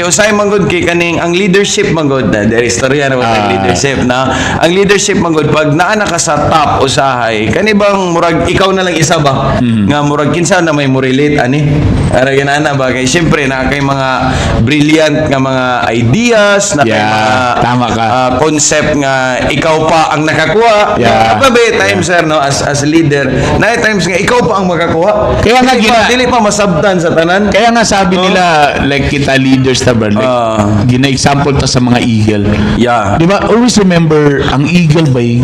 usahay manggod kay kaning ang leadership manggod na there istorya na ang leadership na ang leadership manggod pag naa ka sa top usahay kani bang murag ikaw na lang isa ba nga murag kinsa na may murelate ani ara ganana ba kay syempre na kay mga brilliant nga mga ideas na kay mga tama ka. Concept nga ikaw pa ang nakakuha times sir no as leader na times nga ikaw pa ang makakuha Kaya nga dili pa masabtan sa tanan. Kaya nga sabi nila like kita leaders na like, gina-example ta sa mga eagle. Di ba? Always remember ang eagle bay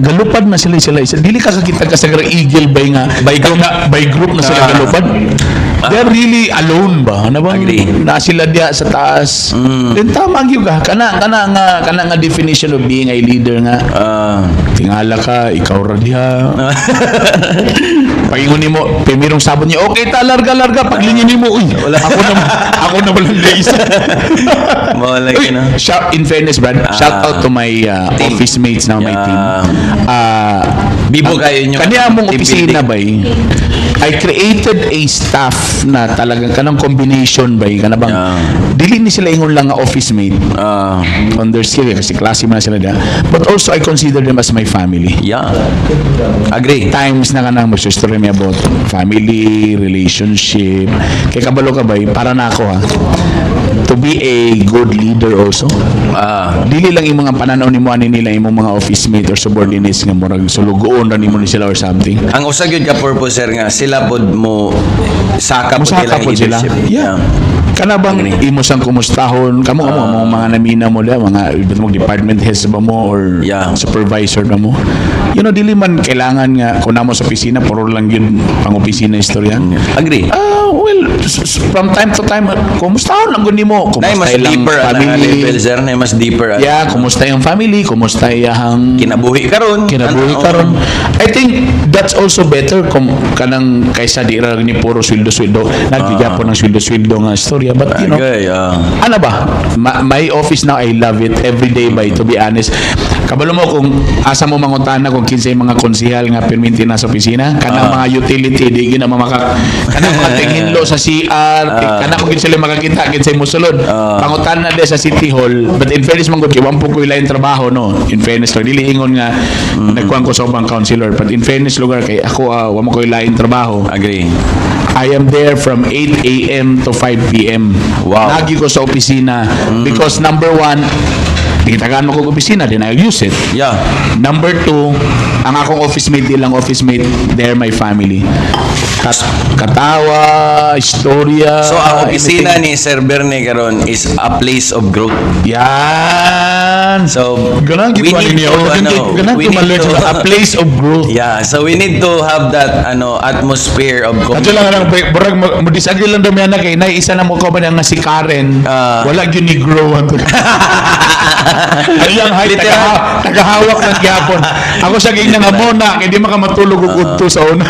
galupad na sila isa. Dili ka kakita ka sa eagle bay nga by group na sila galupad. They're really alone ba? Na bang na sila diya sa taas. Then tama gyud ka. Kana nga definition of being a leader nga. Tingala ka, ikaw ra diha. Paingon nimo, pimirong sabon niya. Okay ta, larga. Paglingin nimo, uy. Ako na walang isa. In fairness, Brad, shout out to my office mates na my team. Bibo kayo nyo. Kanya mong opisina ba I created a staff na talagang kanang combination ba kanabang dili ni sila ingon lang nga office mate on their skill kasi klase man sila da, but also I consider them as my family. Agree. Times na kanang mag-story me about family, relationship. Kay kabalo ka ba para na ako to be a good leader also. Dili lang yung mga pananaw nimo ani nila imong mga office mate or subordinates nga murag sulugoon ra nimo ni sila or something. Ang usa gyud ka purpose sir nga sila pod mo saka pod sila. Kana bang imo sang kumustahon kamo mga namina mo da mga department heads ba mo or supervisor na mo. Dili man kailangan nga kun mo sa opisina puro lang yun pang opisina istorya. Agree. Well, from time to time kumustahon lang gud nimo. Kumusta lang family level sir na mas deeper. Kumusta yung family, kumusta yung kinabuhi karon. I think that's also better kung kanang kaysa di ra ni puro sweldo nagbigay ng sweldo nga istorya. But ano ba? My office now, I love it every day by to be honest. Kabalo mo kung asa mo mangutana kung kinsay mga konsehal nga perminti na sa opisina, kanang mga utility di gina kanang mga tinghinlo sa CR, kanang mo sila makakita kinsay mosulod. Pangutana de sa City Hall. But in fairness man gud wa po ko ilain trabaho no. In fairness dili ingon nga nagkuan ko sa ubang councilor, but in fairness lugar kay ako wa mo ko ilain trabaho. Agree. I am there from 8 a.m. to 5 p.m. Wow. Lagi ko sa opisina because number one, Itagaan mo ko opisina, then I'll use it. Number two, ang akong office mate, di lang office mate, they're my family. Katawa, istorya. So, ang opisina ni Sir Berne karon is a place of growth. Yan. So, we need to a place of growth. So we need to have that atmosphere of community. Lang burag mo disagree lang daw mi anak kay nay isa na mo ko ba nga si Karen. Wala gyud ni grow anto. Ayang height tagahawak ng gyapon. Ako sa gina nga mona kay di makamatulog og udto sa una.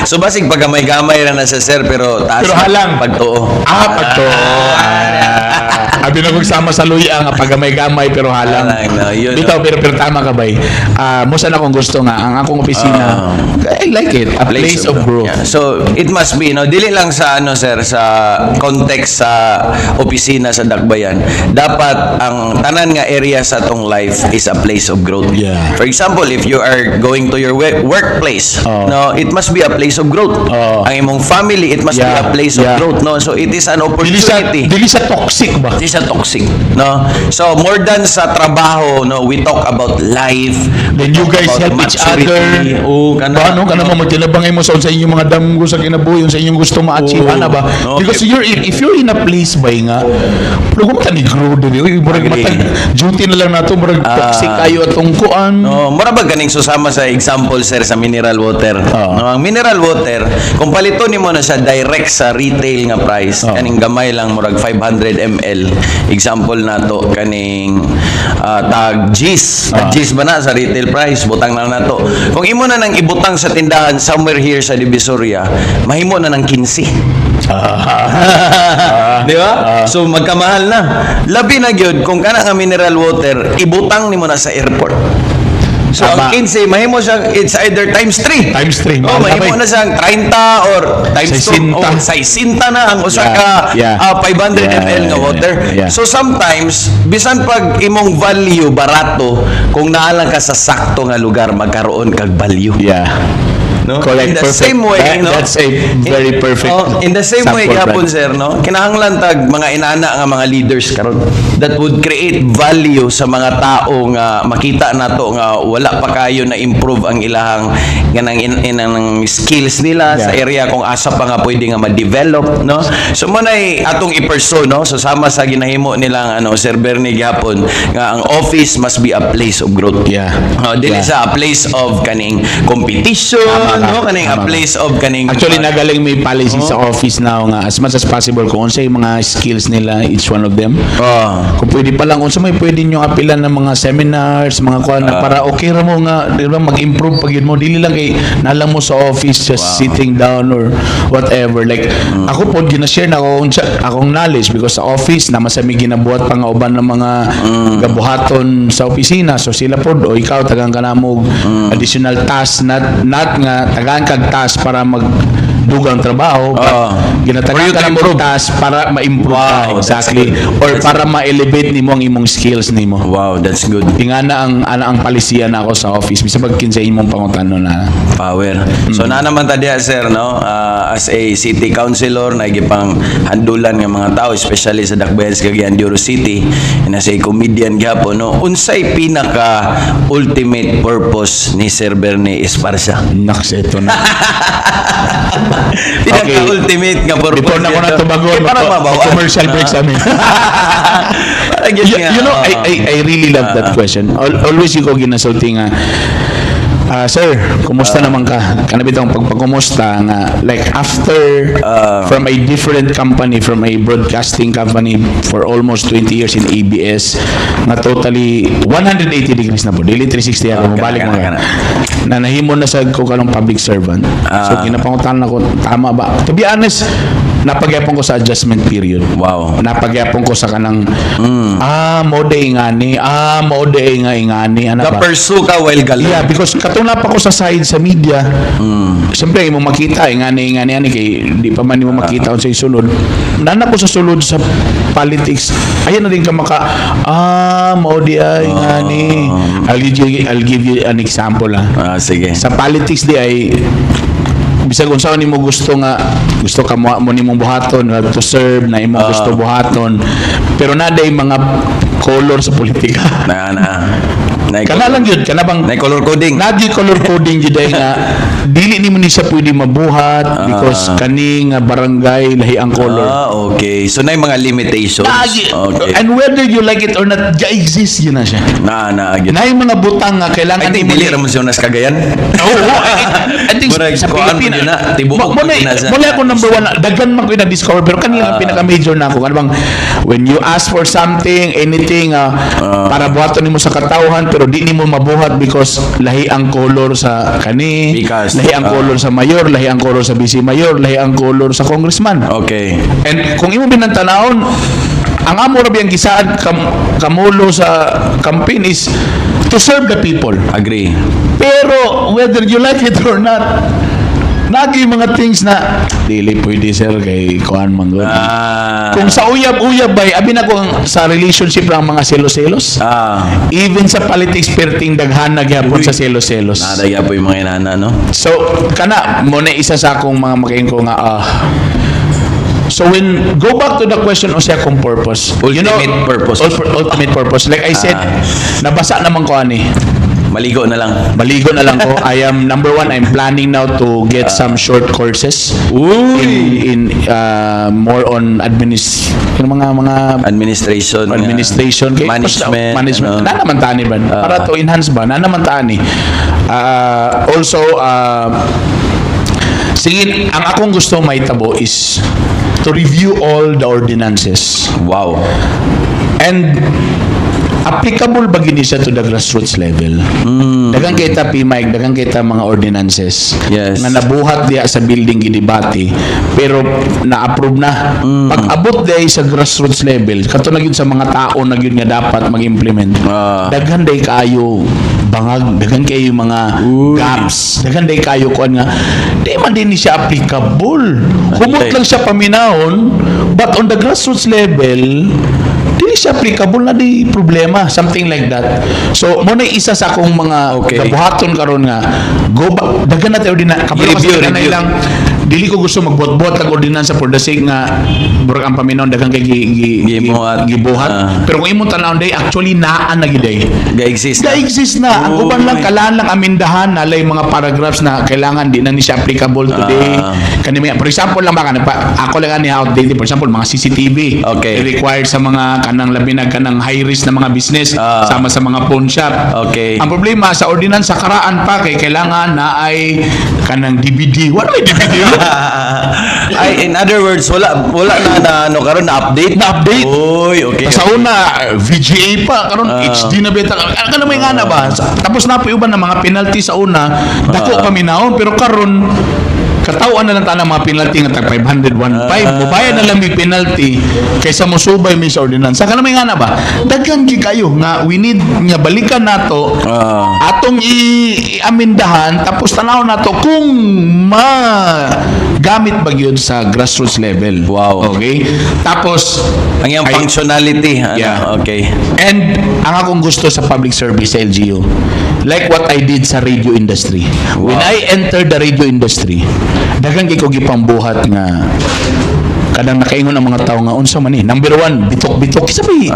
So basig pagamay-gamay ra na sa sir pero taas halang pagtuo. Pagtuo. Abi na kog sama sa luya nga pagamay-gamay pero halang. Bitaw pero tama ka bay. Mo sana kung gusto nga ang akong opisina. I like it. A place of growth. So it must be dili lang sa sir sa context sa opisina sa Dakbayan. Dapat ang tanan nga area sa tong life is a place of growth. For example, if you are going to your workplace, it must be a place of growth. Ang imong family, it must be a place of growth, no? So it is an opportunity. Dili sa toxic ba? Dili sa toxic, no? So more than sa trabaho, we talk about life. Then you guys help each other. Kana mo magtinabangay mo sa inyong mga damgo sa kinabuhi, sa inyong gusto ma-achieve ba? Because if you're in a place ba nga, pero kung tani grow dili, murag matag duty na lang nato, murag toxic kayo atong kuan. Mura ba ganing susama sa example sir sa mineral water. Ang mineral water, kung palito nimo na sa direct sa retail nga price, kaning gamay lang murag 500 ml. Example nato kaning tag G's. G's ba na sa retail price, butang na nato. Kung imo na nang ibutang sa tindahan somewhere here sa Divisoria, mahimo na ng 15. Di ba? So magkamahal na. Labi na gyud kung kana nga mineral water ibutang nimo na sa airport. So, ang 15, mahimo siya, it's either times 3. Times 3. Oh, mahimo na siyang 30 or times 2. 60. Oh, 60 na ang usa ka 500 ml nga water. Yeah. So, sometimes, bisan pag imong value barato, kung naalang ka sa sakto nga lugar, magkaroon kag value. Yeah. No? Correct. In the Perfect. same way, no? That's a very perfect. In the same way, sample, gapon Brad. sir, no? Kinahanglan tag mga inana nga mga leaders karon that would create value sa mga tao nga makita nato nga wala pa kayo na improve ang ilahang ganang inang skills nila sa area kung asa pa nga pwede nga ma-develop, no? So mo nay atong i-pursue, no? So sama sa ginahimo nilang Sir Bernie gapon nga ang office must be a place of growth. Yeah. Dili sa a place of kaning competition, no? Kaning a place of kaning Actually, nagaling may policy sa office now nga as much as possible kung unsay mga skills nila, each one of them. Kung pwede pa lang, unsa may pwede nyo apilan ng mga seminars, mga kuan na para okay ra mo nga, di ba, mag-improve pag yun mo. Dili lang kay nalang mo sa office just sitting down or whatever. Like, ako po, gina-share na akong knowledge because sa office, naman sa may ginabuhat pa nga uban ng mga gabuhaton sa opisina. So sila po, o ikaw, tagang ka na mo additional task, not nga tagaan kag task para magdugang trabaho, but ginatagaan ka na mo task para ma-improve ka. Exactly. Or para ma-elevate nimo ang imong skills nimo. Wow, that's good. Ingana ang palisiyan ako sa office bisa pag kinsay imong pangutano na Power. So na naman tadi sir, no, as a city councilor na gipang handulan nga mga tao especially sa Dakbayans kag Anduro City and as a comedian gyapon, no, unsay pinaka ultimate purpose ni Sir Bernie Esparza? Naks, ito na. Pinaka ultimate nga purpose. Before na ko na tumagon, para mabawa. commercial break sa amin. You know, I really love that question. Always ko ginasulti nga, sir, kumusta naman ka? Kanabitang pagpagkumusta nga, like after from a different company, from a broadcasting company for almost 20 years in ABS, nga totally 180 degrees na po. Daily 360 ako, mabalik mo ka. Na nahimo na sa ko kanong public servant. So, ginapangutan ako, tama ba? To be honest, napagyapon ko sa adjustment period. Wow. Napagyapon ko sa kanang, mode ingani, mode ingani, ano ba? Ka-pursue ka while galing. Yeah, because katuna pa ko sa side sa media. Siyempre, mo makita, ingani, kay di pa man mo makita kung sa isunod. Nana ko sa sulod sa politics, ayan na din ka mode ingani. I'll give you an example, Sige. Sa politics di ay bisag kung saan nimo gusto ka mo nimong buhaton, have to serve na imong gusto buhaton, pero naday mga color sa politika. Kana lang yun, kana bang color coding. Nadi color coding jud nga dili nimo ni siya pwede mabuhat because kani nga barangay lahi ang color. Okay. So nay mga limitations. Okay. And whether you like it or not, exist yun na siya. Agad. Nay mga butang nga kailangan I think dili ra mo siya nas Cagayan. I think sa Pilipinas na tibuok mula ako number one, daghan man ko na discover pero kanina pinaka major na ako. Ano bang when you ask for something, anything para buhaton nimo sa katawhan pero di nimo mabuhat because lahi ang color sa kani, lahi ang color sa mayor, lahi ang color sa vice mayor, lahi ang color sa congressman. Okay. And kung imo binantanahon, ang amo ra biyang gisaad kamulo sa campaign is to serve the people. Agree. Pero whether you like it or not, nagi mga things na dili pwede sir kay kuan man gud. Kung sa uyab-uyab bay abi na kung sa relationship lang mga selos-selos. Even sa politics perting daghan na gyapon sa selos-selos. Nada gyapon yung mga inana, no? So kana mo na isa sa akong mga makain ko nga so when go back to the question o siya kung purpose. Ultimate purpose. Ultimate purpose. Like I said, nabasa naman ko ani. Maligo na lang ko. I am number one. I'm planning now to get some short courses in more on mga administration, management. Na naman tani ba? Para to enhance ba? Na naman tani. Also, sige, ang akong gusto mahitabo is to review all the ordinances. Wow. And applicable ba gini siya to the grassroots level? Dagang kita PMIC, dagang kita mga ordinances na nabuhat diya sa building gidibati pero na-approve na. Pag abot diya sa grassroots level, kato na gyud sa mga tao na gyud nga dapat mag-implement. Daghan day kayo bangag, dagan kayo yung mga gaps, dagan day kayo kuan nga di man din ni siya applicable. Humot lang siya paminahon, but on the grassroots level dili siya applicable na di problema, something like that. So mo na isa sa akong mga kabuhaton karon nga go back, dagan na tayo din na Review. lang dili ko gusto magbuhat-buhat ang ordinansa for the sake nga burag ang paminahon dagan kay gibuhat. Pero kung imong tanawon day actually naan na giday. Ga-exist na. Ang uban lang kalaan lang amindahan nalay mga paragraphs na kailangan di na ni siya applicable today. Kani may for example lang baka ako lang ani outdated for example mga CCTV. Required sa mga kanang labi na kanang high risk na mga business sama sa mga pawn shop. Ang problema sa ordinansa karaan pa kay kailangan na ay kanang DVD. Wala may DVD. Ay, in other words, wala na ano karon na update. Oy, okay. Sa una VGA pa karon HD na beta. Kana may ngana ba? Tapos na pa uban na mga penalty sa una. Dako paminahon pero karon katawan na lang tanang mga penalty nga tag 500 1.5 mubayad na lang may penalty kaysa mo subay mi sa ordinansa kana may ngana ba daghan gi kayo nga we need nga balikan nato atong iamindahan tapos tanaw nato kung gamit ba gyud sa grassroots level. Okay, tapos ang iyang functionality okay, and ang akong gusto sa public service sa LGU like what I did sa radio industry. When I entered the radio industry daghang gyud ko gipambuhat nga kadang nakaingon ang mga tao nga unsa man ni number 1 bitok-bitok sabi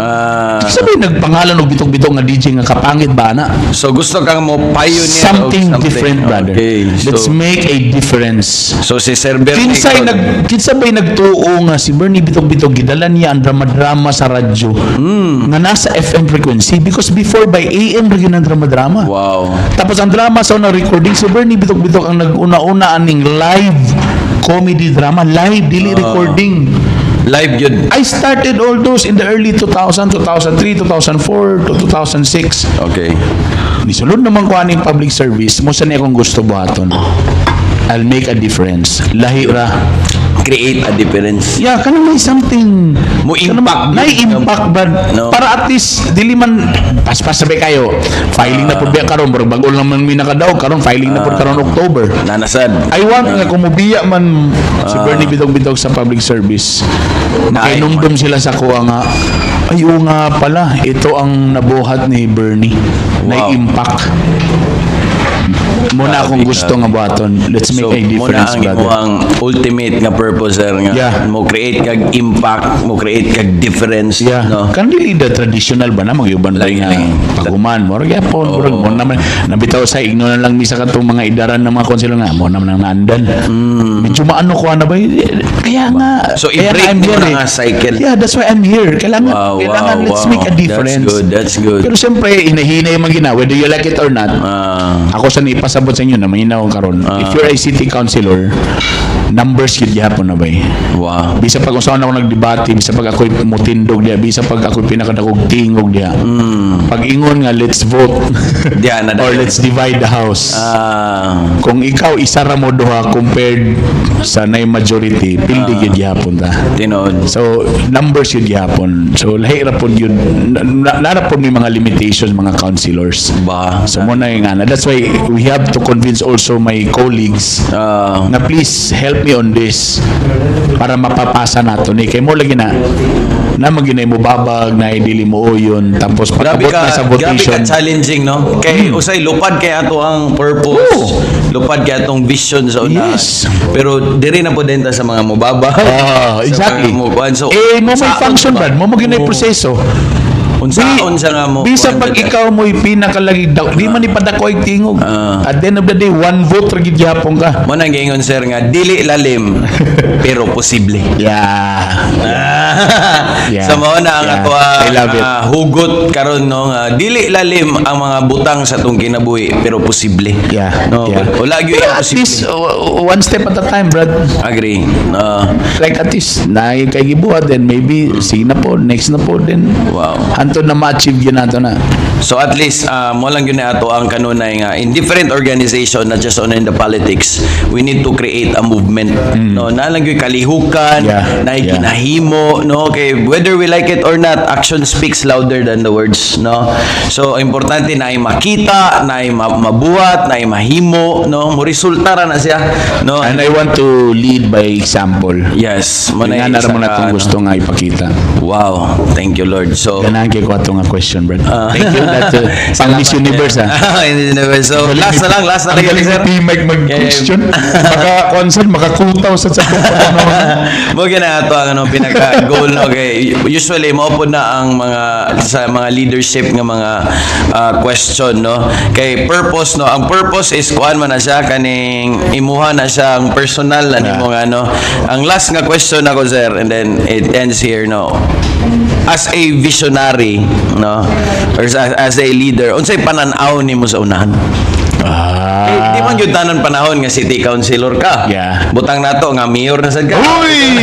nagpangalan og bitok-bitok nga DJ nga kapangit ba na so gusto kang mo pioneer something different brother. Let's make a difference. So si Sir Bernie kinsa bay nagtuo nga si Bernie bitok-bitok gidala niya ang drama-drama sa radyo nga nasa FM frequency because before by AM ra gyud ang drama-drama. Tapos ang drama sa unang recording si Bernie bitok-bitok ang nag-una-una aning live comedy drama live dili recording live yun. I started all those in the early 2000 2003 2004 to 2006. Nisulod naman ko aning public service mo sa niya kung gusto buhaton I'll make a difference lahi ra create a difference. Kanang may something mo impact ba para at least dili man paspas sabay kayo filing na pud biya karon bago lang man mi nakadaog karon filing na pud karon October nanasad. I want nga kumubiya man si Bernie Bitog-Bitog sa public service nakainumdum sila sa kuha nga ayo nga pala ito ang nabuhat ni Bernie na impact muna akong gusto nga buhaton. Let's make a difference, brother. Muna ang ultimate nga purpose sir nga mo create kag impact, mo create kag difference, no? Kan dili the traditional ba na magyuban lang nga paguman mo gyapon murag mo naman nabitaw sa igno na lang misa katong mga idaran ng mga konselo nga mo naman ang naandan. Medyo maano ko na ba kaya nga so i-break mo nga cycle. That's why I'm here. Kailangan let's make a difference. That's good. Pero siyempre inahinay man gina whether you like it or not. Ako sa ipasabot sa inyo na mahinaw karon. If you're a city councilor, numbers yun gyapon na bay. Bisa pag usaon ako nagdebate, bisa pag ako'y mutindog diya, bisa pag ako'y pinakadakog tingog diya. Pag ingon nga let's vote or let's divide the house. Kung ikaw isa ra mo duha compared sa nay majority, pildi gyud gyapon ta. So numbers yun gyapon. So lahi ra pud yun nara pud may mga limitations mga councilors. So mo na nga that's why we have to convince also my colleagues na please help me on this para mapapasa nato ni kay mo lagi na maginay mo babag na dili mo yun tapos pagabot na sa votation grabe ka challenging no kay usay lupad kay ato ang purpose lupad kay atong vision sa una pero diri na po din ta sa mga mobaba exactly mo may function ba mo maginay proseso unsaon sa nga mo bisa pag ikaw mo'y pinakalagi di man ipadakoy tingog at the end of the day one vote ra gid gyapon ka mo nang gingon sir nga dili lalim pero posible sa mo na ang ato hugot karon no nga dili lalim ang mga butang sa tong kinabuhi pero posible wala gyud at least one step at a time brad agree like at least na kay gibuhat then maybe sige na po next na po then Anto na ma-achieve yun nato na. So at least mo lang yun na ato ang kanunay nga in different organization, not just only in the politics, we need to create a movement. No, na lang yung kalihukan, Yeah, na yeah. ginahimo, no, okay, whether we like it or not, action speaks louder than the words, no. So importante na ay makita, na ay mabuhat, na ay mahimo, no, mo resulta ra na siya, no. And I want to lead by example. Yes, mo Nga na mo na itong gusto nga ipakita. Wow, thank you Lord. So Ganaan kay ko ato nga question, Brad. Thank you. That, pang Miss Universe, ha? Miss Universe. So last na lang Ang galing sir. ni Mike mag-question. Maka-consult, makakutaw sa Mo gina ato ang pinaka-goal, no, okay. Usually mo po na ang mga leadership nga mga question, no. Kay purpose, no. Ang purpose is kuan man na siya kaning imuha na siya ang personal na nimo nga, no. Ang last nga question ako sir, and then it ends here, no. As a visionary, no, or as a leader, unsay pananaw nimo sa unahan? Di man gyud tanan panahon nga city councilor ka. Yeah. Butang nato nga mayor na sad ka. Uy!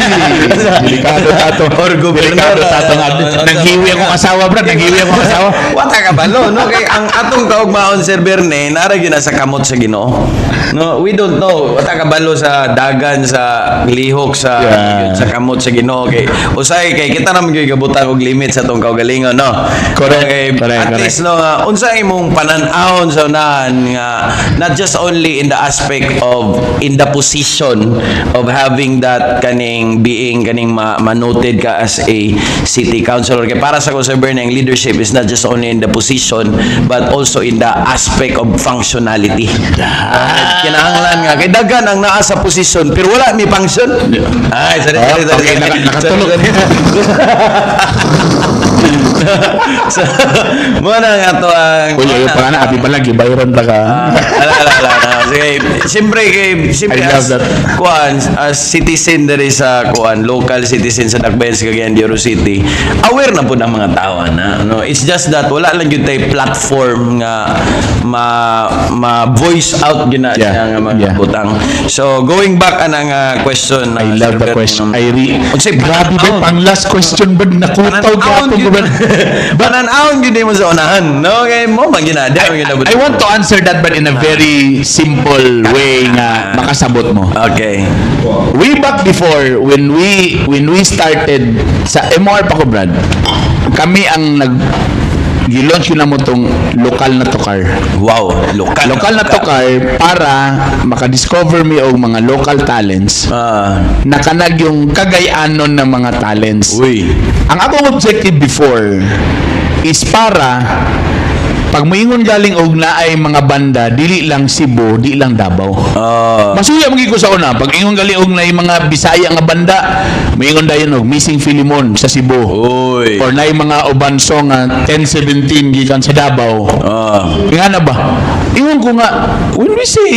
Delikado tato. Or gobernador. Delikado tato nga. Nanghiwi akong asawa, Brad. Nanghiwi akong asawa. Wata ka balo, no? Kay ang atong kaugmaon Sir Berne, nara gyud na sa kamot sa Ginoo. No, we don't know. Wata ka balo sa dagan, sa lihok, sa Yeah. sa kamot sa Ginoo. Kay usay kay kita naman gyud gabutang og limit sa tong kaugalingon, no? Correct. Kay, Correct, at correct. least no, unsa imong pananahon sa unahan nga not just only in the aspect of in the position of having that kaning being kaning manoted ka as a city councilor. Kay para sa ko Sir Berne, ang leadership is not just only in the position but also in the aspect of functionality. Kinahanglan nga kay daghan ang naa sa posisyon pero wala mi function. Ay, sorry. Okay, nakatulog. So, muna nga to ang Uy, ayaw pa nga na. Abi pala, gibayran ta ka. ala. Sige, siyempre I love that. kuan as citizen diri sa kuan local citizen sa Dakbayan sa Cagayan de Oro City, aware na po ng mga tao na, no, it's just that wala lang gyud tay platform nga ma voice out gyud na Yeah, siya nga mga yeah. butang. So going back anang question, I love the question. Unsay Grabe ba? Pang last question ba? Nakutaw ka Pananawon ito, Brad. Pananawon gyud mo sa unahan, no, kay mo man ginada I want to answer that but in a very simple way nga makasabot mo. Okay. Way back before when we started sa MR pa ko, Brad, kami ang gilaunch yun na mo tong lokal na tokar. Wow, Lokal na tokar para makadiscover mi og mga local talents na kanag yung kagayanon ng mga talents. Uy. Ang akong objective before is para pag moingon galing og naay mga banda dili lang Cebu, di lang Davao. Masuya magi ko sa una pag ingon galing og naay mga Bisaya nga banda, moingon dayon og Missing Filimon sa Cebu. Uy. Or naay mga uban song nga 1017 gikan sa Davao. Nga na ba? Ingon ko nga when we say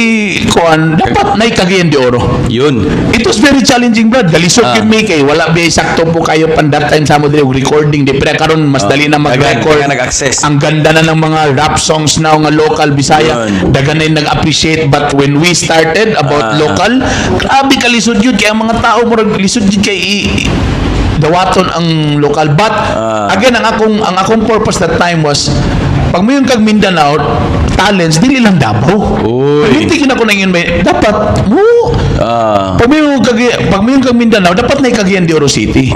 kuan dapat naay Cagayan de Oro. Yun. It was very challenging, Brad. Galisod yun may kay wala ba sakto po kayo pan that time sa mo dili og recording di pero karon mas dali na mag-record. Nag-access. Ang ganda na ng mga rap songs now nga local Bisaya. Yun. Dagan na yung nag-appreciate but when we started about local, grabe kalisod yun kaya ang mga tao mo lisod yun kay dawaton ang local but again ang akong purpose that time was pag mo yung kag Mindanao talents dili lang Davao. Uy. Hindi ako na yun dapat mo pag mo yung kag Mindanao dapat na Cagayan de Oro City.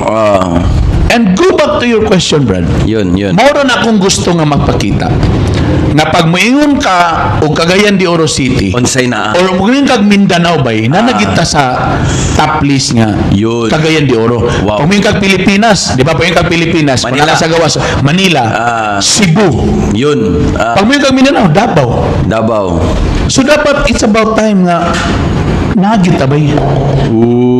And go back to your question, Brad. Yun. Mauro na akong gusto nga magpakita nga pag moingon ka o Cagayan de Oro City Unsay na. or moingon kag Mindanao bay nanagita sa top list nga Yun. Cagayan de Oro. Wow. Pag moingon kag Pilipinas, di ba moingon kag Pilipinas, Manila. sa gawas Manila, Cebu. Yun. Pag moingon kag Mindanao, Davao. So dapat it's about time nga nagita bay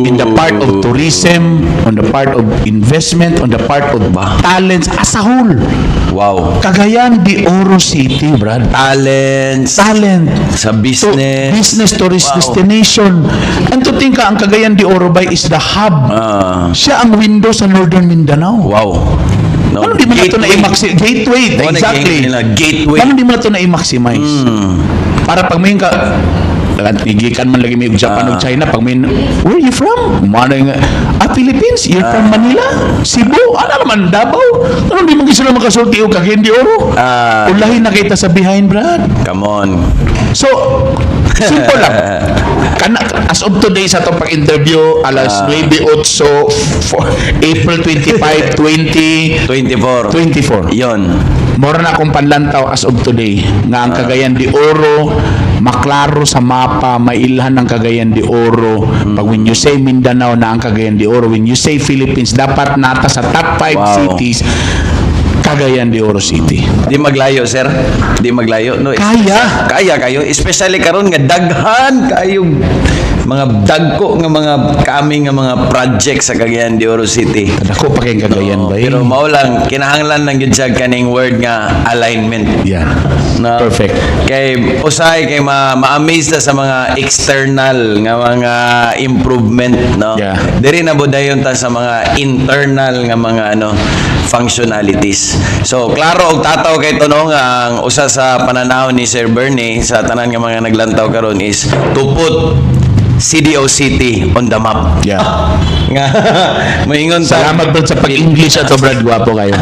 in the part of tourism, on the part of investment, on the part of talents as a whole. Wow. Cagayan de Oro City, Brad. Talent sa business. Business tourist Wow. destination. And to think ka, ang Cagayan de Oro bay is the hub. Siya ang window sa Northern Mindanao. Wow. No, Paano di mo na ito na-maximize? Gateway, exactly. Gateway. Paano di mo na ito na-maximize? Para pag may ka, igikan man lagi may Japan ug China pag may where you from? Manay nga Philippines, you're from Manila, Cebu, ano naman Davao. Ano di man sila makasulti og Cagayan de Oro? Ulahin na kita sa behind, Brad. Come on. So, simple lang. As of today sa itong pag-interview, alas 9:08, April 25, 24. 2024. Yon. Mora na akong panlantaw as of today nga ang Cagayan de Oro maklaro sa mapa, mailhan ng Cagayan de Oro. Pag when you say Mindanao na ang Cagayan de Oro, when you say Philippines, dapat nata sa top 5 cities Cagayan de Oro City. Di maglayo, sir. Di maglayo. No, Kaya. Kaya kayo. Especially karon nga daghan kayo mga dagko nga mga kaming nga mga project sa Cagayan de Oro City. Ako pa kayong Cagayan ba Pero mao lang kinahanglan lang gyud siya kaning word nga alignment. Yeah. Na, Perfect. Kay usay kay ma-amaze ta sa mga external nga mga improvement, no. Yeah. Diri na budayon ta sa mga internal nga mga functionalities. So klaro og tataw kay tuno nga ang usa sa pananaw ni Sir Bernie sa tanan nga mga naglantaw karon is to put CDO City on the map. Yeah. Nga maingon ta. Salamat Brad sa pag-English ato Brad, gwapo kayo.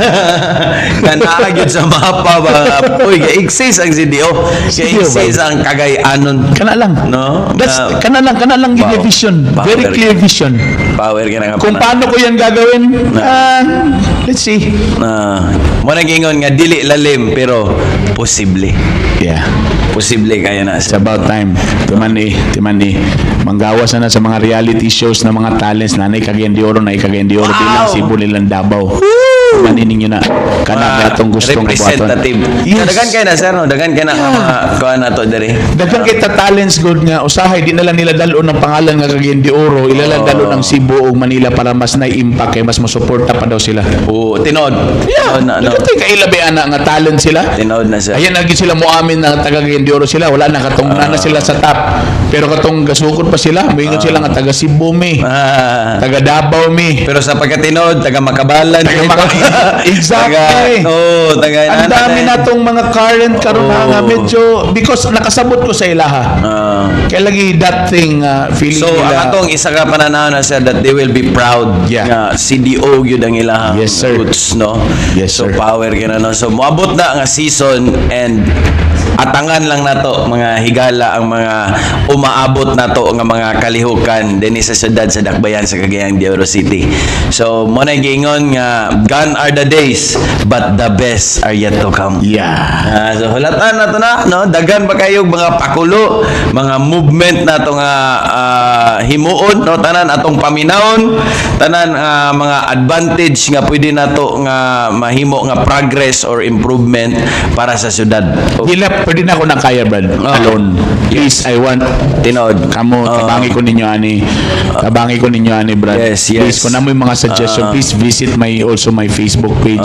Nga naagid sa mapa ba. Uy, exist ang CDO. Exist ang Cagayanon. Kana lang. No? That's kana lang Wow. yung vision. Very Power. clear vision. Power ka na nga. Kung paano ko yan gagawin, let's see. Mo nagingon nga dili lalim pero posible. Yeah. Posible kaya na. It's about time. Timani. Manggawas na sa mga reality shows na mga talents na Cagayan de Oro, Cagayan de Oro, bilang Cebu, nilang Davao. Manining nyo na. Kana atong gustong kabuhaton. Representative. Yes. Dagan kayo na, sir, no? Dagan kayo na kuha na to dali. Dagan kita talents good nga usahay di na lang nila dalo ng pangalan nga Cagayan de Oro, ilalang dalo ng Cebu ug Manila para mas na-impact kay mas masuporta pa daw sila. Oo, tinod. Yeah, Tinod na, no? Dagan kay ilabi ana nga talent sila. Tinod na, sir. Ayan lagi sila muamin na taga Cagayan de Oro sila, wala na katong na sila sa top. Pero katong gasukod pa sila, moingon sila nga taga Cebu mi, taga Davao mi. Pero sa pagkatinod, taga Makabalan. Exactly. Taga Ang dami natong mga current karon nga medyo because nakasabot ko sa ilaha. Kaya lagi that thing feeling So, ang nila. atong isa ka pananaw na sir that they will be proud Yeah. nga CDO gyud ang ilahang Yes, sir. roots, no? Yes, so, sir. power kina, no? So, moabot na nga season and atangan lang nato mga higala ang mga umaabot nato nga mga kalihukan dinhi sa syudad sa Dakbayan sa Cagayan de Oro City. So mo na giingon nga gone are the days but the best are yet to come. Yeah. So hulatan nato na, no, daghan pa kayo mga pakulo, mga movement nato nga himuon, no, tanan atong paminawon, tanan mga advantage nga pwede nato nga mahimo nga progress or improvement para sa syudad. Pwede na ako nang kaya, Brad. Alone. Please, I want Tinod. kamo tabangi ko ninyo ani. Tabangi ko ninyo ani, Brad. Yes, Please, yes. kung namoy mga suggestion, please visit also my Facebook page.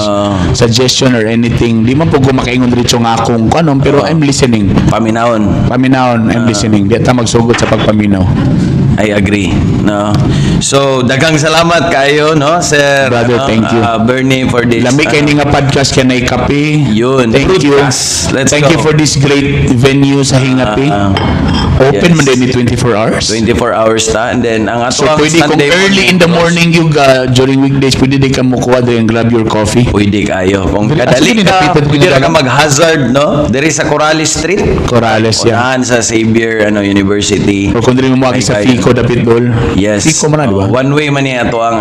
Suggestion or anything. Di man po ko makaingon dito nga akong kanon, pero I'm listening. Paminawon. I'm listening. Di ta magsugod sa pagpaminaw. I agree, no. So daghang salamat kayo, no, sir. Brother, thank you. Bernie, for this. Lami kay ni nga podcast kay nay kape. Yun. Thank you. Podcast. Let's Thank go. you for this great venue sa Hingapi. Open yes. man din ni 24 hours. 24 hours ta, and then ang ato So pwede kung early in the morning you during weekdays pwede din ka mukuha din grab your coffee. pwede kayo. Kung Actually, kadali ka, napitan ko pwede yung ka mag-hazard, no? Diri sa Corales Street. Corales yan. Unahan sa Xavier University. O kung dili mo maki sa Ay, Fico dapit dol. Yes. Fico man na, di ba? One way man niya ito ang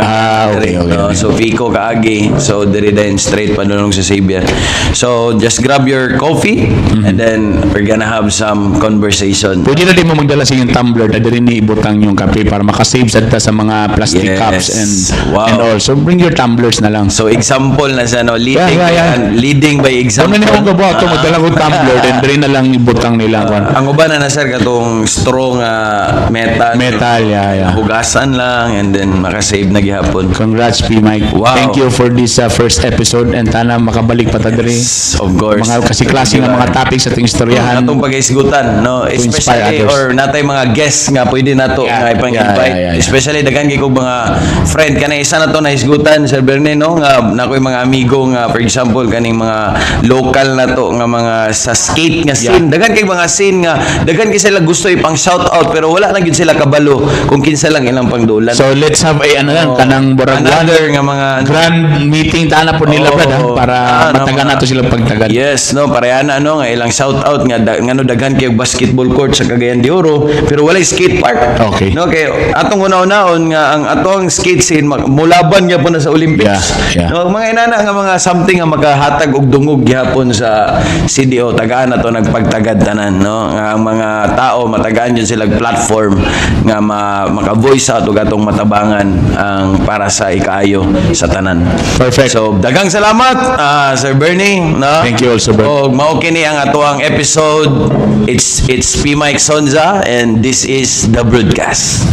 Okay. So Fico kaagi. So diri din straight padulong sa Xavier. So just grab your coffee and then we're gonna have some conversation. Pwede na din mo magdala sa inyong tumbler na din ni ibutang yung kape para makasave sa mga plastic Yes. cups and Wow. and all. So bring your tumblers na lang. So example na sa no, leading Yeah. leading by Kung example. na akong gabuha ito, magdala ko tumbler then din na lang ibutang nila. Ang uban na sir katong straw nga metal, Metal, hospital, yeah. Hugasan lang and then makasave na gihapon. Congrats, P. Mike. Wow. Thank you for this first episode and tana makabalik pa ta diri. Of course. Mga kasi klase ng mga topics sa ating istoryahan. Atong pag-isgutan, no? Especially others. or natay mga guests nga pwede nato nga ipang-invite. Yeah. Especially daghan gyud kog mga friend kanay isa na to na isgutan Sir Bernie, no? Nga nakoy mga amigo nga for example kaning mga local na to nga mga sa skate nga scene. Daghan kay mga scene nga daghan kay sila gusto ipang shout out pero wala na gyud sila kabalo kung kinsa lang ilang pangdulan. So let's have a kanang borag another nga mga grand meeting tana po nila para matagan nato silang pagtagan. Yes, no, parehana nga ilang shout out nga ngano daghan kay basketball court sa Cagayan de Oro pero walay skate park. Okay. No, kay atong una-unaon nga ang atong skate scene mulaban gyapon na sa Olympics. Yeah. No, mga inana nga mga something nga makahatag og dungog gyapon sa CDO tagaan na to nagpagtagad tanan, no, nga ang mga tao matagaan yun silang platform nga maka-voice out og atong matabangan ang para sa ikaayo sa tanan. Perfect. So daghang salamat Sir Bernie, no. Thank you also, bro. Og mao kini ang atoang episode. It's P. Mike Sonza and this is The Broadcast.